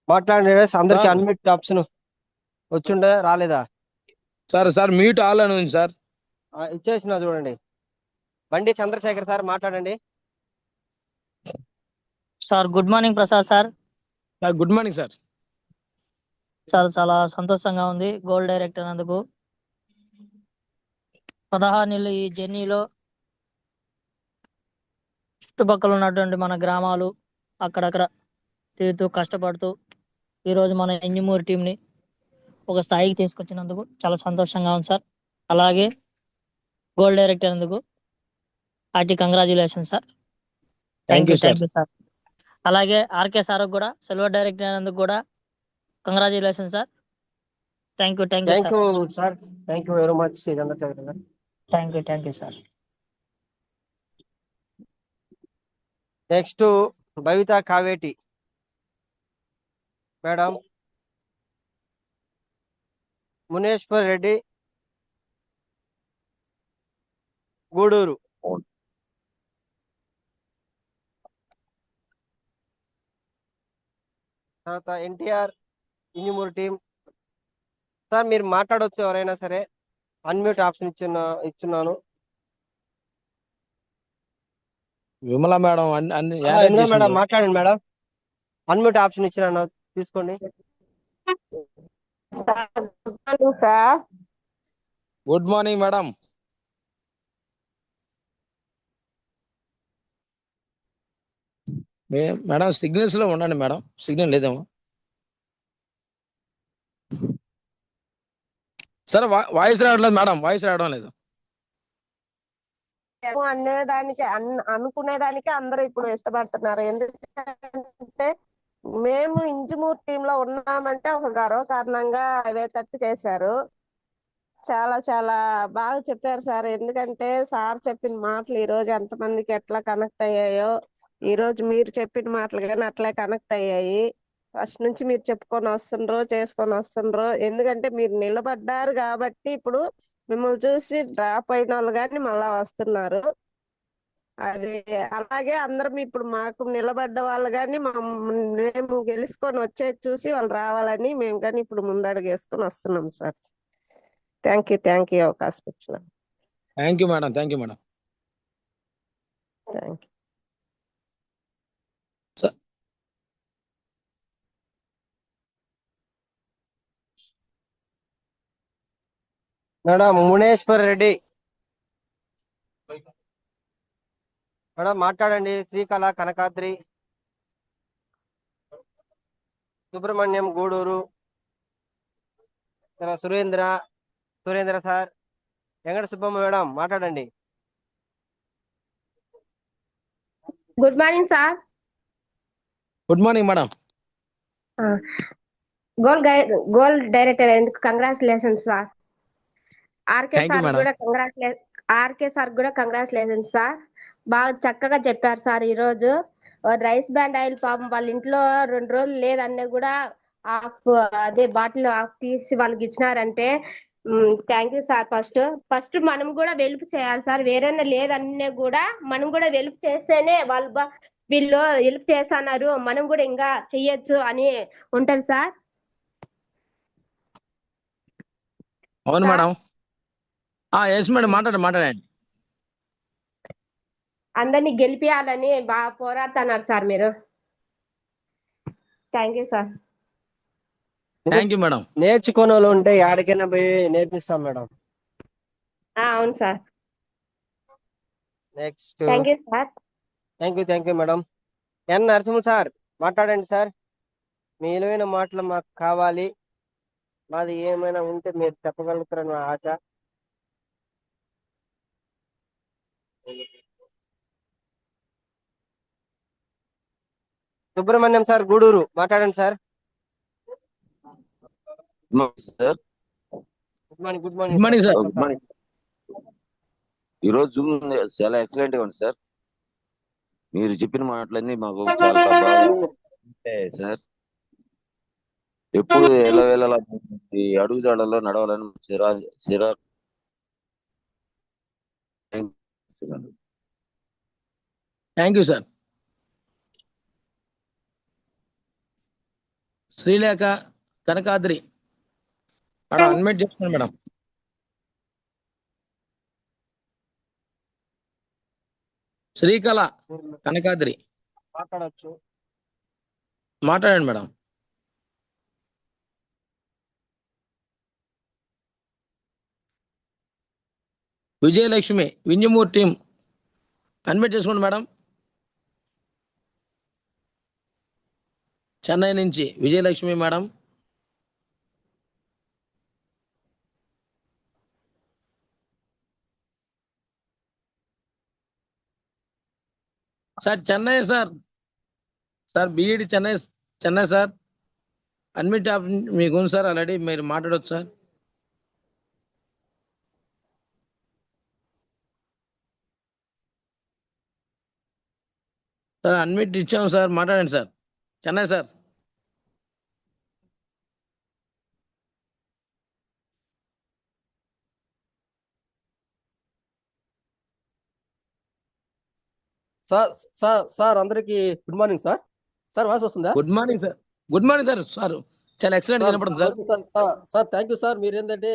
[SPEAKER 2] మాట్లాడండి లీడర్స్. అందరికి అన్మ్యూట్ ఆప్షన్ వచ్చుండే రాలేదా
[SPEAKER 1] సార్ మ్యూట్ ఆల్ అని ఉంది సార్.
[SPEAKER 2] ఇచ్చేసిన చూడండి. బండి చంద్రశేఖర్ సార్ మాట్లాడండి.
[SPEAKER 3] Sir good morning Prasad sir.
[SPEAKER 1] Good morning sir.
[SPEAKER 3] చాలా సంతోషంగా ఉంది గోల్డ్ డైరెక్టర్ అందుకు. 16 నెలలు ఈ జర్నీలో చుట్టుపక్కల ఉన్నటువంటి మన గ్రామాలు అక్కడక్కడ తిరుగుతూ కష్టపడుతూ ఈరోజు మన ఇంజమూరు టీంని ఒక స్థాయికి తీసుకొచ్చినందుకు చాలా సంతోషంగా ఉంది సార్. అలాగే గోల్డ్ డైరెక్టర్ అందుకు congratulation sir. Thank you sir. అలాగే ఆర్కే సార్ కూడా సిల్వర్ డైరెక్టర్ అయినందుకు కూడా congratulation sir. Thank you
[SPEAKER 2] sir. Thank you very much Chandrasekhar garu.
[SPEAKER 3] Thank you sir.
[SPEAKER 2] Next Bhavitha Kaveti. Madam Muneshwar Reddy Gudur. తర్వాత ఎన్టీఆర్ ఇంజమూరు టీం. సార్ మీరు మాట్లాడొచ్చు, ఎవరైనా సరే. అన్మ్యూట్ ఆప్షన్ ఇచ్చున్నాను.
[SPEAKER 1] విమల మేడం అన్ని
[SPEAKER 2] ఎందుకు మేడం మాట్లాడండి మేడం. అన్మ్యూట్ ఆప్షన్ ఇచ్చిన తీసుకోండి.
[SPEAKER 4] Sir
[SPEAKER 1] good morning madam. Madam signals లో ఉండండి మేడం, సిగ్నల్ లేదేమో. సరే వాయిస్ రావట్లేదు మేడం, వాయిస్ రావడం లేదు.
[SPEAKER 4] అనేదానికి అనుకునేదానికి అందరూ ఇప్పుడు ఇష్టపడుతున్నారు. ఎందుకంటే మేము ఇంజమూరు టీమ్ లో ఉన్నామంటే ఒక గర్వకారణంగా అవే తట్టు చేశారు. చాలా చాలా బాగా చెప్పారు సార్. ఎందుకంటే సార్ చెప్పిన మాటలు ఈ రోజు ఎంతమందికి ఎట్లా కనెక్ట్ అయ్యాయో, ఈ రోజు మీరు చెప్పిన మాటలు కానీ అట్లే కనెక్ట్ అయ్యాయి. ఫస్ట్ నుంచి మీరు చెప్పుకొని వస్తుండ్రు, చేసుకొని వస్తుండ్రు. ఎందుకంటే మీరు నిలబడ్డారు కాబట్టి ఇప్పుడు మిమ్మల్ని చూసి డ్రాప్ అయిన వాళ్ళు కానీ మళ్ళా వస్తున్నారు. అది అలాగే అందరం ఇప్పుడు మాకు నిలబడ్డ వాళ్ళు కానీ మేము గెలుచుకొని వచ్చేది చూసి వాళ్ళు రావాలని మేము కానీ ఇప్పుడు ముందడుగు వేసుకొని వస్తున్నాం సార్. థ్యాంక్ యూ అవకాశం ఇచ్చిన.
[SPEAKER 1] Thank you madam, thank you madam.
[SPEAKER 4] Thank you.
[SPEAKER 2] Madam Muneshwar Reddy madam మాట్లాడండి. శ్రీకళ కనకాద్రి సుబ్రహ్మణ్యం గూడూరు. సురేంద్ర సార్. వెంకట సుబ్బమ్మ మేడం మాట్లాడండి.
[SPEAKER 5] Good morning sir.
[SPEAKER 1] Good morning madam.
[SPEAKER 5] Goal director ఎందుకు congratulations sir. R K
[SPEAKER 1] thank you
[SPEAKER 5] sir
[SPEAKER 1] madam.
[SPEAKER 5] కూడా కంగ్రాచులేషన్స్ సార్. బాగా చక్కగా చెప్పారు సార్. ఈ రోజు రైస్ బ్యాండ్ ఆయిల్ పాపం వాళ్ళ ఇంట్లో 2 రోజులు లేదన్నా కూడా అదే బాటిల్ తీసి వాళ్ళకి ఇచ్చినారంటే థ్యాంక్ యూ సార్. ఫస్ట్ మనం కూడా వెలుపు చేయాలి సార్. వేరేనా లేదన్నా కూడా మనం కూడా వెలుపు చేస్తేనే వీళ్ళు హెల్ప్ చేస్తున్నారు, మనం కూడా ఇంకా చెయ్యొచ్చు అని ఉంటుంది సార్.
[SPEAKER 1] అవును మేడం. ఎస్ మేడం, మాట్లాడండి.
[SPEAKER 5] అందరినీ గెలిపియాలని బాగా పోరాడుతున్నారు సార్ మీరు. Thank you sir.
[SPEAKER 1] Thank you madam.
[SPEAKER 2] నేర్చుకునే వాళ్ళు ఉంటే ఎక్కడికైనా పోయి నేర్పిస్తాం మేడం.
[SPEAKER 5] అవును sir.
[SPEAKER 2] Next.
[SPEAKER 5] Thank you sir.
[SPEAKER 2] Thank you madam. N Narasimha sir మాట్లాడండి సార్. మీ విలువైన మాటలు మాకు కావాలి. మాది ఏమైనా ఉంటే మీరు చెప్పగలుగుతారని నా ఆశ. సుబ్రహ్మణ్యం సార్ గూడూరు మాట్లాడండి sir.
[SPEAKER 6] Sir
[SPEAKER 2] good morning.
[SPEAKER 1] Good morning sir.
[SPEAKER 6] Good morning. ఈరోజు చాలా ఎక్సలెంట్ గా ఉంది సార్. మీరు చెప్పిన మాటలన్నీ మాకు చాలా బాగా సార్. ఎప్పుడు ఎల్లవేళలా ఈ అడుగుజాడల్లో నడవాలని
[SPEAKER 1] thank you sir. Srilekha Kanakadri madam unmute చేస్తున్నాను మేడం. శ్రీకళ కనకాద్రి
[SPEAKER 2] మాట్లాడచ్చు.
[SPEAKER 1] మాట్లాడండి madam. Vijayalakshmi Vinjamuru team unmute చేసుకోండి మేడం. చెన్నై నుంచి Vijayalakshmi madam. Sir Chennai sir BEd Chennai sir unmute మీకు ఉంది సార్, ఆల్రెడీ మీరు మాట్లాడవచ్చు సార్. సార్ అన్మిట్ ఇచ్చాము సార్, మాట్లాడండి sir. Chennai sir.
[SPEAKER 2] Sir sir అందరికి good morning sir. Sir voice వస్తుందా?
[SPEAKER 1] Good morning sir. Good morning sir. Sir చాలా ఎక్సలెంట్
[SPEAKER 2] సార్
[SPEAKER 1] కనపడుతుంది sir.
[SPEAKER 2] Sir thank you sir. మీరు ఏంటంటే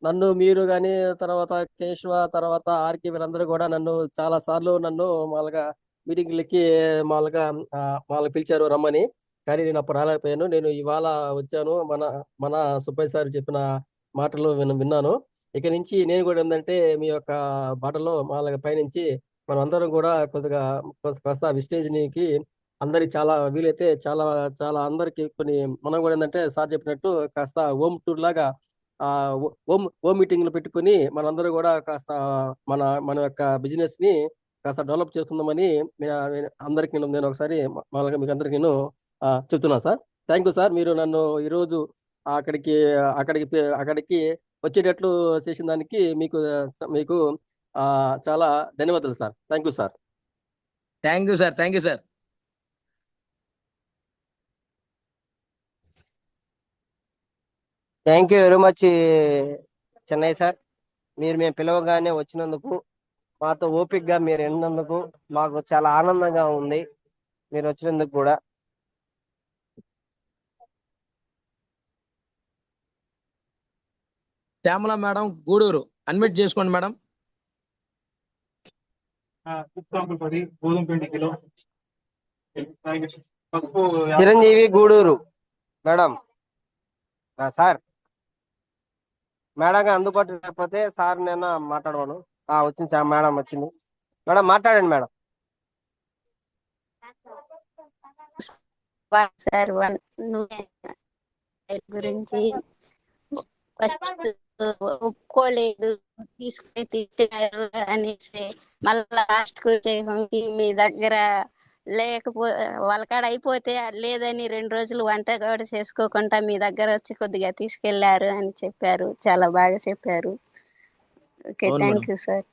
[SPEAKER 2] నన్ను మీరు కానీ తర్వాత కేశవ తర్వాత ఆర్కే వీళ్ళందరూ కూడా నన్ను చాలా సార్లు మామూలుగా మీటింగ్లకి వాళ్ళకి పిలిచారు రమ్మని. కానీ నేను అప్పుడు రాలేకపోయాను. నేను ఇవాళ వచ్చాను. మన సుబ్బయ్య సార్ చెప్పిన మాటలు విన్నాను. ఇక నుంచి నేను కూడా ఏంటంటే మీ యొక్క బాటలో మామూలుగా పయనించి మనం అందరం కూడా కొద్దిగా కాస్త విస్టేజ్కి అందరికి చాలా వీలైతే చాలా చాలా అందరికి కొన్ని మనం కూడా ఏంటంటే సార్ చెప్పినట్టు కాస్త హోమ్ టూర్ లాగా హోమ్ మీటింగ్లు పెట్టుకుని మనందరూ కూడా కాస్త మన యొక్క బిజినెస్ ని కాస్త డెవలప్ చేసుకుందామని అందరికి నేను ఒకసారి మామూలుగా మీకు అందరికి నేను చెప్తున్నాను సార్. Thank you sir. మీరు నన్ను ఈరోజు అక్కడికి అక్కడికి వచ్చేటట్లు చేసిన దానికి మీకు చాలా ధన్యవాదాలు sir. Thank you sir.
[SPEAKER 1] Thank you sir. Thank you sir.
[SPEAKER 2] Thank you very much Chennai sir. మేము పిలవగానే వచ్చినందుకు, మాతో ఓపికగా మీరు విన్నందుకు మాకు చాలా ఆనందంగా ఉంది. మీరు వచ్చినందుకు కూడా
[SPEAKER 1] శ్యామల మేడం గూడూరు అడ్మిట్ చేసుకోండి మేడం.
[SPEAKER 7] గోధుమ పిండి కిలో.
[SPEAKER 2] Chiranjeevi Gudur madam. Sir madam అందుబాటు లేకపోతే సార్ నేను మాట్లాడవాను. వచ్చింది సార్. మేడం వచ్చింది. మేడం మాట్లాడండి మేడం.
[SPEAKER 8] సార్ గురించి ఒప్పుకోలేదు, తీసుకుని తిట్టారు అనేసి మళ్ళా లాస్ట్ వచ్చేసి మీ దగ్గర వాళ్ళకాడ అయిపోతే లేదని 2 రోజులు వంట కూడా చేసుకోకుండా మీ దగ్గర వచ్చి కొద్దిగా తీసుకెళ్లారు అని చెప్పారు. చాలా బాగా చెప్పారు. Okay, thank you sir.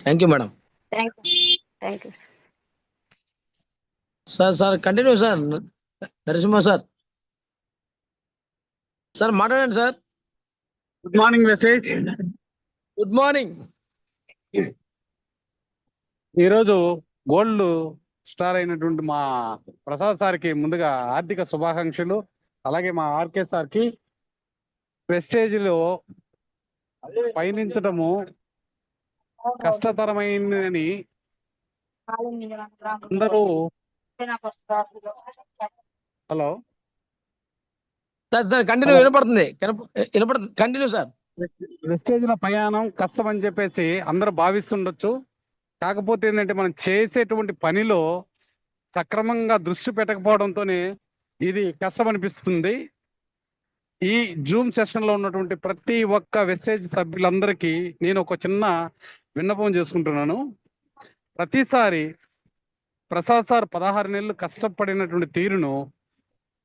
[SPEAKER 1] Thank you madam.
[SPEAKER 8] Thank you
[SPEAKER 1] sir continue sir. Narasimha sir మాట్లాడండి sir.
[SPEAKER 7] Good morning message.
[SPEAKER 1] Good morning.
[SPEAKER 7] ఈరోజు గోల్డ్ స్టార్ అయినటువంటి మా ప్రసాద్ సార్కి ముందుగా ఆర్థిక శుభాకాంక్షలు. అలాగే మా ఆర్కే సార్కి ప్రెస్టేజ్లో పయనించడము కష్టతరమైనదని అందరూ. హలో
[SPEAKER 1] సార్ కంటిన్యూ వినపడుతుంది. Continue sir.
[SPEAKER 7] ప్రెస్టేజ్ల ప్రయాణం కష్టం అని చెప్పేసి అందరూ భావిస్తుండొచ్చు. కాకపోతే ఏంటంటే మనం చేసేటువంటి పనిలో సక్రమంగా దృష్టి పెట్టకపోవడంతోనే ఇది కష్టం అనిపిస్తుంది. ఈ జూమ్ సెషన్లో ఉన్నటువంటి ప్రతి ఒక్క వెస్టేజ్ సభ్యులందరికీ నేను ఒక చిన్న విన్నపం చేసుకుంటున్నాను. ప్రతిసారి ప్రసాద్ సార్ 16 నెలలు కష్టపడినటువంటి తీరును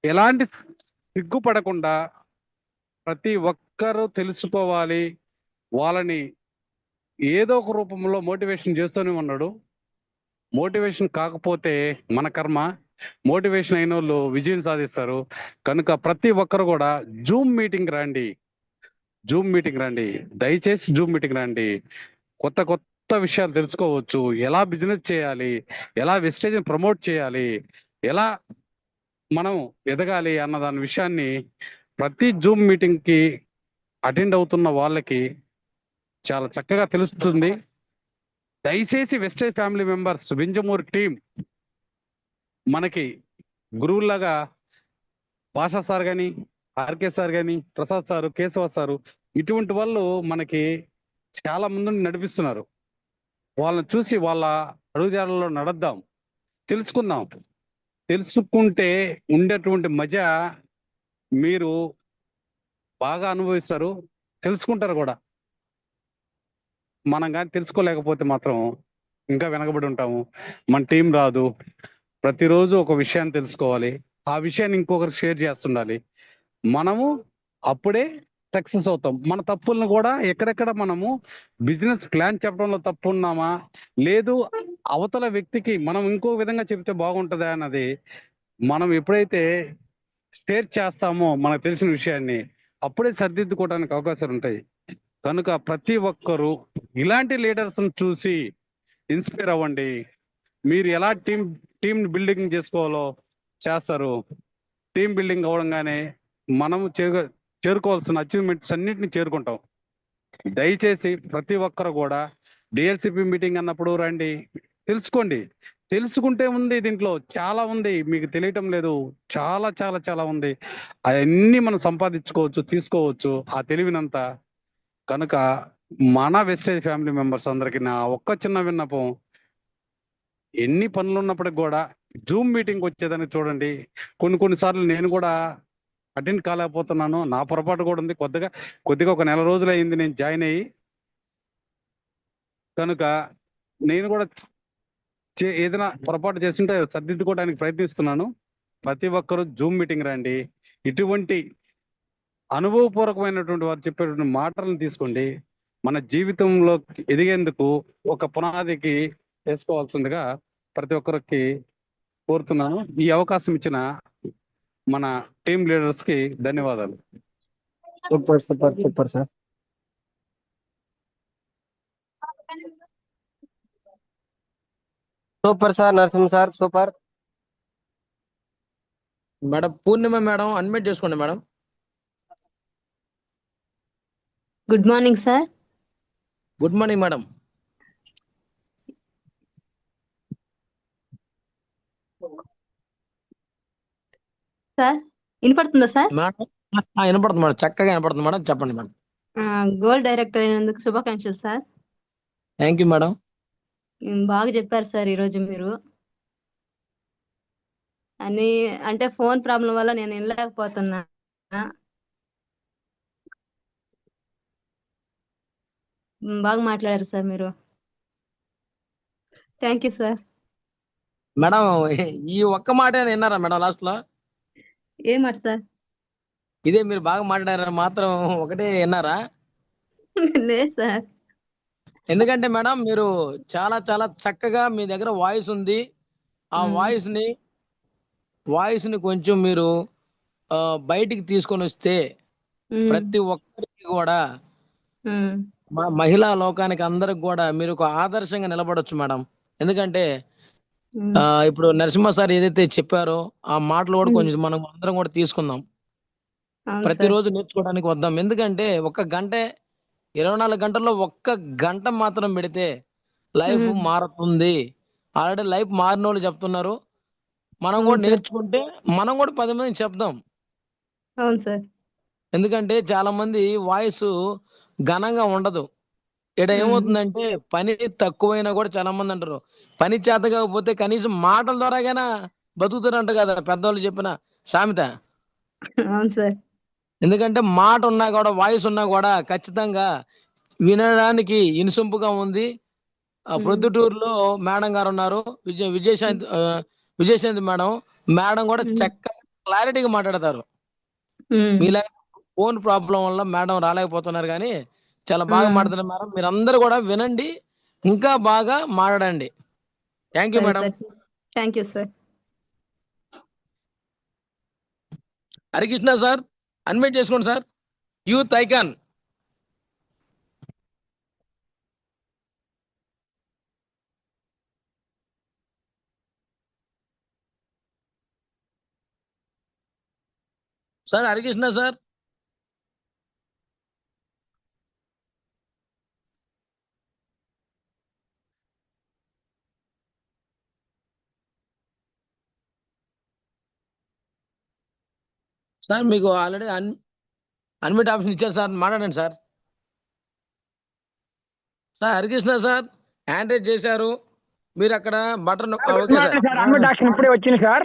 [SPEAKER 7] ఎలాంటి సిగ్గుపడకుండా ప్రతి ఒక్కరూ తెలుసుకోవాలి. వాళ్ళని ఏదో ఒక రూపంలో మోటివేషన్ చేస్తూనే ఉన్నాడు. మోటివేషన్ కాకపోతే మన కర్మ. మోటివేషన్ అయిన వాళ్ళు విజయం సాధిస్తారు. కనుక ప్రతి ఒక్కరు కూడా జూమ్ మీటింగ్ రండి. దయచేసి జూమ్ మీటింగ్ రండి. కొత్త విషయాలు తెలుసుకోవచ్చు. ఎలా బిజినెస్ చేయాలి, ఎలా వెస్టేజ్ని ప్రమోట్ చేయాలి, ఎలా మనం ఎదగాలి అన్న దాని విషయాన్ని ప్రతి జూమ్ మీటింగ్కి అటెండ్ అవుతున్న వాళ్ళకి చాలా చక్కగా తెలుస్తుంది. దయచేసి వెస్టేజ్ ఫ్యామిలీ మెంబర్స్, వింజమూరు టీం మనకి గురువులాగా భాషా సార్ కానీ, ఆర్కే సార్ కానీ, ప్రసాద్ సారు, కేశవ సారు, ఇటువంటి వాళ్ళు మనకి చాలా మందిని నడిపిస్తున్నారు. వాళ్ళని చూసి వాళ్ళ అడుగుజాడల్లో నడద్దాం, తెలుసుకుందాం. తెలుసుకుంటే ఉండేటువంటి మజా మీరు బాగా అనుభవిస్తారు, తెలుసుకుంటారు కూడా. మనం కానీ తెలుసుకోలేకపోతే మాత్రం ఇంకా వెనకబడి ఉంటాము. మన టీం రాదు. ప్రతిరోజు ఒక విషయాన్ని తెలుసుకోవాలి. ఆ విషయాన్ని ఇంకొకరు షేర్ చేస్తుండాలి. మనము అప్పుడే సక్సెస్ అవుతాం. మన తప్పులను కూడా ఎక్కడెక్కడ మనము బిజినెస్ ప్లాన్ చెప్పడంలో తప్పు ఉన్నామా, లేదు అవతల వ్యక్తికి మనం ఇంకో విధంగా చెప్తే బాగుంటుందా అన్నది మనం ఎప్పుడైతే షేర్ చేస్తామో మనకు తెలిసిన విషయాన్ని అప్పుడే సరిదిద్దుకోవడానికి అవకాశాలు ఉంటాయి. కనుక ప్రతి ఒక్కరూ ఇలాంటి లీడర్స్ని చూసి ఇన్స్పైర్ అవ్వండి. మీరు ఎలా టీం బిల్డింగ్ చేసుకోవాలో చేస్తారు. టీం బిల్డింగ్ అవ్వడంగానే మనం చేరుకోవాల్సిన అచీవ్మెంట్స్ అన్నింటినీ చేరుకుంటాం. దయచేసి ప్రతి ఒక్కరు కూడా డిఎల్సిపి మీటింగ్ అన్నప్పుడు రండి, తెలుసుకోండి. తెలుసుకుంటే ఉంది, దీంట్లో చాలా ఉంది, మీకు తెలియటం లేదు. చాలా చాలా చాలా ఉంది. అవన్నీ మనం సంపాదించుకోవచ్చు, తీసుకోవచ్చు ఆ తెలివినంతా. కనుక మన వెస్టేజ్ ఫ్యామిలీ మెంబర్స్ అందరికి నా ఒక్క చిన్న విన్నపం, ఎన్ని పనులు ఉన్నప్పటికి కూడా జూమ్ మీటింగ్ వచ్చేదని చూడండి. కొన్నిసార్లు నేను కూడా అటెండ్ కాలేకపోతున్నాను, నా పొరపాటు కూడా ఉంది. కొద్దిగా ఒక నెల రోజులు అయింది నేను జాయిన్ అయ్యి. కనుక నేను కూడా ఏదైనా పొరపాటు చేస్తుంటే సర్దిద్దుకోవడానికి ప్రయత్నిస్తున్నాను. ప్రతి ఒక్కరూ జూమ్ మీటింగ్ రండి. ఇటువంటి అనుభవపూర్వకమైనటువంటి వారు చెప్పేటువంటి మాటలను తీసుకోండి. మన జీవితంలో ఎదిగేందుకు ఒక పునాదికి వేసుకోవాల్సిందిగా ప్రతి ఒక్కరికి కోరుతున్నాను. ఈ అవకాశం ఇచ్చిన మన టీం లీడర్స్ కి ధన్యవాదాలు.
[SPEAKER 2] Super super super sir. Super sir Narasimha sir, super.
[SPEAKER 1] Madam Purnima madam unmute చేసుకోండి madam.
[SPEAKER 9] Good morning sir.
[SPEAKER 1] Good morning madam.
[SPEAKER 9] Sir వినపడుతుందా సార్?
[SPEAKER 1] మేడం వినపడుతుంది మేడం, చక్కగా వినపడుతుంది మేడం. చెప్పండి మేడం.
[SPEAKER 9] గోల్డ్ డైరెక్టర్ అయినందుకు శుభాకాంక్షలు సార్.
[SPEAKER 1] Thank you madam.
[SPEAKER 9] బాగా చెప్పారు సార్ ఈరోజు మీరు. అని అంటే ఫోన్ ప్రాబ్లం వల్ల నేను వినలేకపోతున్నా. బాగా మాట్లాడారు సార్ మీరు. Thank you sir.
[SPEAKER 1] మేడం ఈ ఒక్క మాట విన్నారా మేడం లాస్ట్ లో?
[SPEAKER 9] ఏ మాట సార్?
[SPEAKER 1] ఇదే మీరు బాగా మాట్లాడారా మాత్రం ఒకటే విన్నారా?
[SPEAKER 9] లేదు సార్.
[SPEAKER 1] ఎందుకంటే మేడం మీరు చాలా చాలా చక్కగా మీ దగ్గర వాయిస్ ఉంది. ఆ వాయిస్ ని కొంచెం మీరు బయటికి తీసుకొని వస్తే ప్రతి ఒక్కరికి కూడా, మహిళా లోకానికి అందరికి కూడా మీరు ఒక ఆదర్శంగా నిలబడొచ్చు మేడం. ఎందుకంటే ఇప్పుడు నరసింహ సార్ ఏదైతే చెప్పారో ఆ మాటలు కూడా కొంచెం మనం అందరం కూడా తీసుకుందాం. ప్రతిరోజు నేర్చుకోవడానికి వద్దాం. ఎందుకంటే 1 గంటే 24 గంటల్లో 1 గంట మాత్రం పెడితే లైఫ్ మారుతుంది. ఆల్రెడీ లైఫ్ మారిన వాళ్ళు చెప్తున్నారు. మనం కూడా నేర్చుకుంటే మనం కూడా 10 మందికి చెప్దాం.
[SPEAKER 9] అవును సార్.
[SPEAKER 1] ఎందుకంటే చాలా మంది వాయిస్ ఘనంగా ఉండదు. ఇక్కడ ఏమవుతుందంటే పని తక్కువైనా కూడా చాలా మంది అంటారు పని చేత కాకపోతే కనీసం మాటల ద్వారాగైనా బతుకుతారంట కదా పెద్దవాళ్ళు చెప్పిన సామెత.
[SPEAKER 9] అవును సార్.
[SPEAKER 1] ఎందుకంటే మాట ఉన్నా కూడా వాయిస్ ఉన్నా కూడా ఖచ్చితంగా వినడానికి ఇనుసొంపుగా ఉంది. ప్రొద్దుటూరులో మేడం గారు ఉన్నారు, విజయశాంతి మేడం కూడా చక్కగా క్లారిటీగా మాట్లాడతారు. మీలా ఫోన్ ప్రాబ్లం వల్ల మేడం రాలేకపోతున్నారు, కానీ చాలా బాగా మాట్లాడుతున్నారు మేడం. మీరందరూ కూడా వినండి, ఇంకా బాగా మాట్లాడండి. Thank you madam.
[SPEAKER 9] Thank you sir.
[SPEAKER 1] Harikrishna sir unmute చేసుకోండి sir. Youth icon. Sir Harikrishna sir. Sir మీకు ఆల్రెడీ అన్మ్యూట్ ఆప్షన్ ఇచ్చారు సార్, మాట్లాడండి sir. Sir Harikrishna sir hand raise చేశారు, మీరు అక్కడ బటన్ ఓకే సార్.
[SPEAKER 10] ఇప్పుడే వచ్చింది సార్.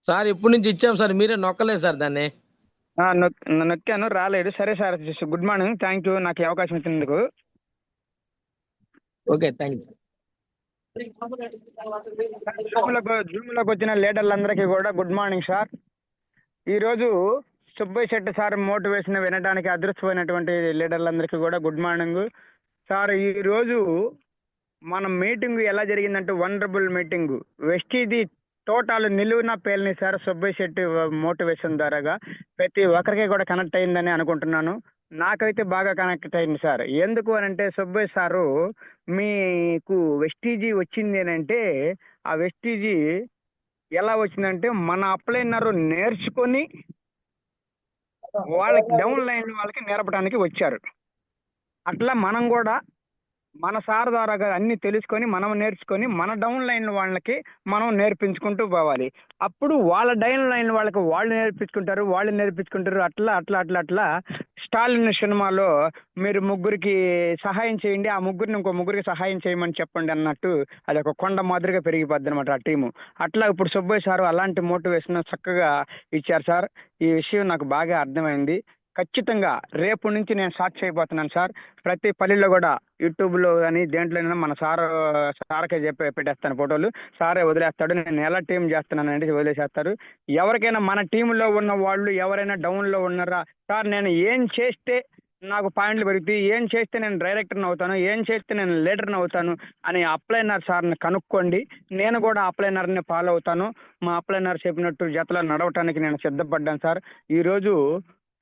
[SPEAKER 1] సార్ ఇప్పుడు నుంచి ఇచ్చాం సార్, మీరే నొక్కలేదు సార్ దాన్ని.
[SPEAKER 10] నొక్కాను, రాలేదు. సరే sir, good morning. Thank you నాకు ఈ అవకాశం ఇచ్చినందుకు.
[SPEAKER 1] Okay thank you.
[SPEAKER 10] జూమ్లోకి వచ్చిన లీడర్లందరికీ కూడా గుడ్ మార్నింగ్ సార్. ఈరోజు సుబ్బయ్య శెట్టి సార్ మోటివేషన్ వినడానికి అదృష్టమైనటువంటి లీడర్లందరికీ కూడా గుడ్ మార్నింగ్ సార్. ఈరోజు మన మీటింగ్ ఎలా జరిగిందంటే వండర్ఫుల్ మీటింగ్. వెస్టీది టోటల్ నిలువున పేలిని సార్ సుబ్బయ్య శెట్టి మోటివేషన్ ద్వారాగా ప్రతి ఒక్కరికి కూడా కనెక్ట్ అయిందని అనుకుంటున్నాను. నాకైతే బాగా కనెక్ట్ అయింది సార్. ఎందుకు అని అంటే సుబ్బయ్య సారు మీకు వెస్టీజీ వచ్చింది అని అంటే ఆ వెస్టీజీ ఎలా వచ్చిందంటే మన అప్లైనర్ నేర్చుకొని వాళ్ళకి డౌన్ లైన్ వాళ్ళకి నేర్పడానికి వచ్చారు. అట్లా మనం కూడా మన సార్ ద్వారా అన్ని తెలుసుకొని మనం నేర్చుకొని మన డౌన్ లైన్ వాళ్ళకి మనం నేర్పించుకుంటూ పోవాలి. అప్పుడు వాళ్ళ డౌన్ లైన్ వాళ్ళకి వాళ్ళు నేర్పించుకుంటారు. అట్లా అట్లా అట్లా అట్లా స్టాలిన్ సినిమాలో మీరు ముగ్గురికి సహాయం చేయండి, ఆ ముగ్గురిని ఇంకో ముగ్గురికి సహాయం చేయమని చెప్పండి అన్నట్టు అది ఒక కొండ మాదిరిగా పెరిగిపోద్ది అనమాట ఆ టీము. అట్లా ఇప్పుడు సుబ్బయ్య సారు అలాంటి మోటివేషన్ చక్కగా ఇచ్చారు సార్. ఈ విషయం నాకు బాగా అర్థమైంది. ఖచ్చితంగా రేపు నుంచి నేను స్టార్ట్ చేయబోతున్నాను సార్. ప్రతి పల్లెల్లో కూడా యూట్యూబ్లో కానీ దేంట్లోనైనా మన సార్కే పెట్టేస్తాను ఫోటోలు. సారే వదిలేస్తాడు. నేను ఎలా టీం చేస్తున్నానంటే వదిలేసేస్తారు. ఎవరికైనా మన టీంలో ఉన్న వాళ్ళు ఎవరైనా డౌన్లో ఉన్నారా సార్, నేను ఏం చేస్తే నాకు పాయింట్లు పెరుగుతాయి, ఏం చేస్తే నేను డైరెక్టర్ని అవుతాను, ఏం చేస్తే నేను లీడర్ని అవుతాను అని అప్లైనర్ సార్ని కనుక్కోండి. నేను కూడా అప్లైనర్ని ఫాలో అవుతాను. మా అప్లైనర్ చెప్పినట్టు జతలో నడవటానికి నేను సిద్ధపడ్డాను సార్. ఈరోజు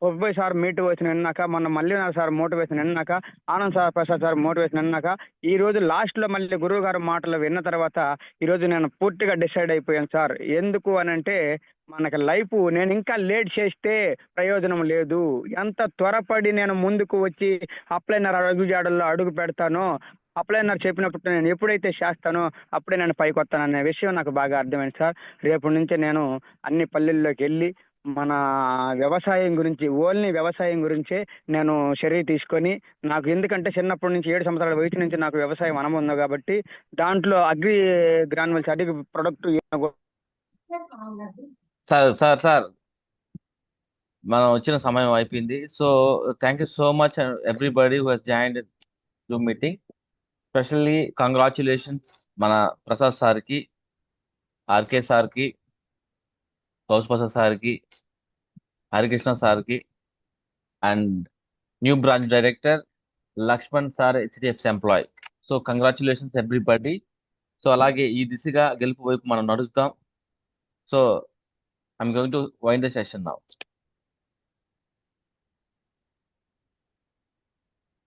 [SPEAKER 10] సుబ్బయ్య సార్ మోటివేషన్ విన్నాక, మొన్న మల్లినాథ్ సార్ మోటివేషన్ విన్నాక, Anand sir Prasad sir motivation విన్నాక, ఈ రోజు లాస్ట్లో మళ్ళీ గురువు గారు మాటలు విన్న తర్వాత ఈరోజు నేను పూర్తిగా డిసైడ్ అయిపోయాను సార్. ఎందుకు అని అంటే మనకి లైఫ్ నేను ఇంకా లేట్ చేస్తే ప్రయోజనం లేదు. ఎంత త్వరపడి నేను ముందుకు వచ్చి అప్లైనర్ అడుగుజాడల్లో అడుగు పెడతానో, అప్లైనర్ చెప్పినప్పుడు నేను ఎప్పుడైతే చేస్తానో అప్పుడే నేను పైకి వస్తాను అనే విషయం నాకు బాగా అర్థమైంది సార్. రేపటి నుంచి నేను అన్ని పల్లెల్లోకి వెళ్ళి మన వ్యవసాయం గురించి, ఓన్లీ వ్యవసాయం గురించే నేను చర్య తీసుకొని, నాకు ఎందుకంటే చిన్నప్పటి నుంచి 7 సంవత్సరాల వయసు నుంచి నాకు వ్యవసాయం అనుభవం ఉంది కాబట్టి దాంట్లో agri granules agri product
[SPEAKER 11] sir మనం వచ్చిన సమయం అయిపోయింది. So thank you so much everybody who has joined Zoom meeting. Specially congratulations మన ప్రసాద్ సార్కి, ఆర్కే సార్కి, కౌశ్ ప్రసాద్ సార్కి, హరికృష్ణ సార్కి and new branch director Lakshman sir, HDFC employee. So congratulations everybody. So అలాగే ఈ దిశగా గెలుపు వైపు మనం నడుస్తాం. So I'm going to wind the session now.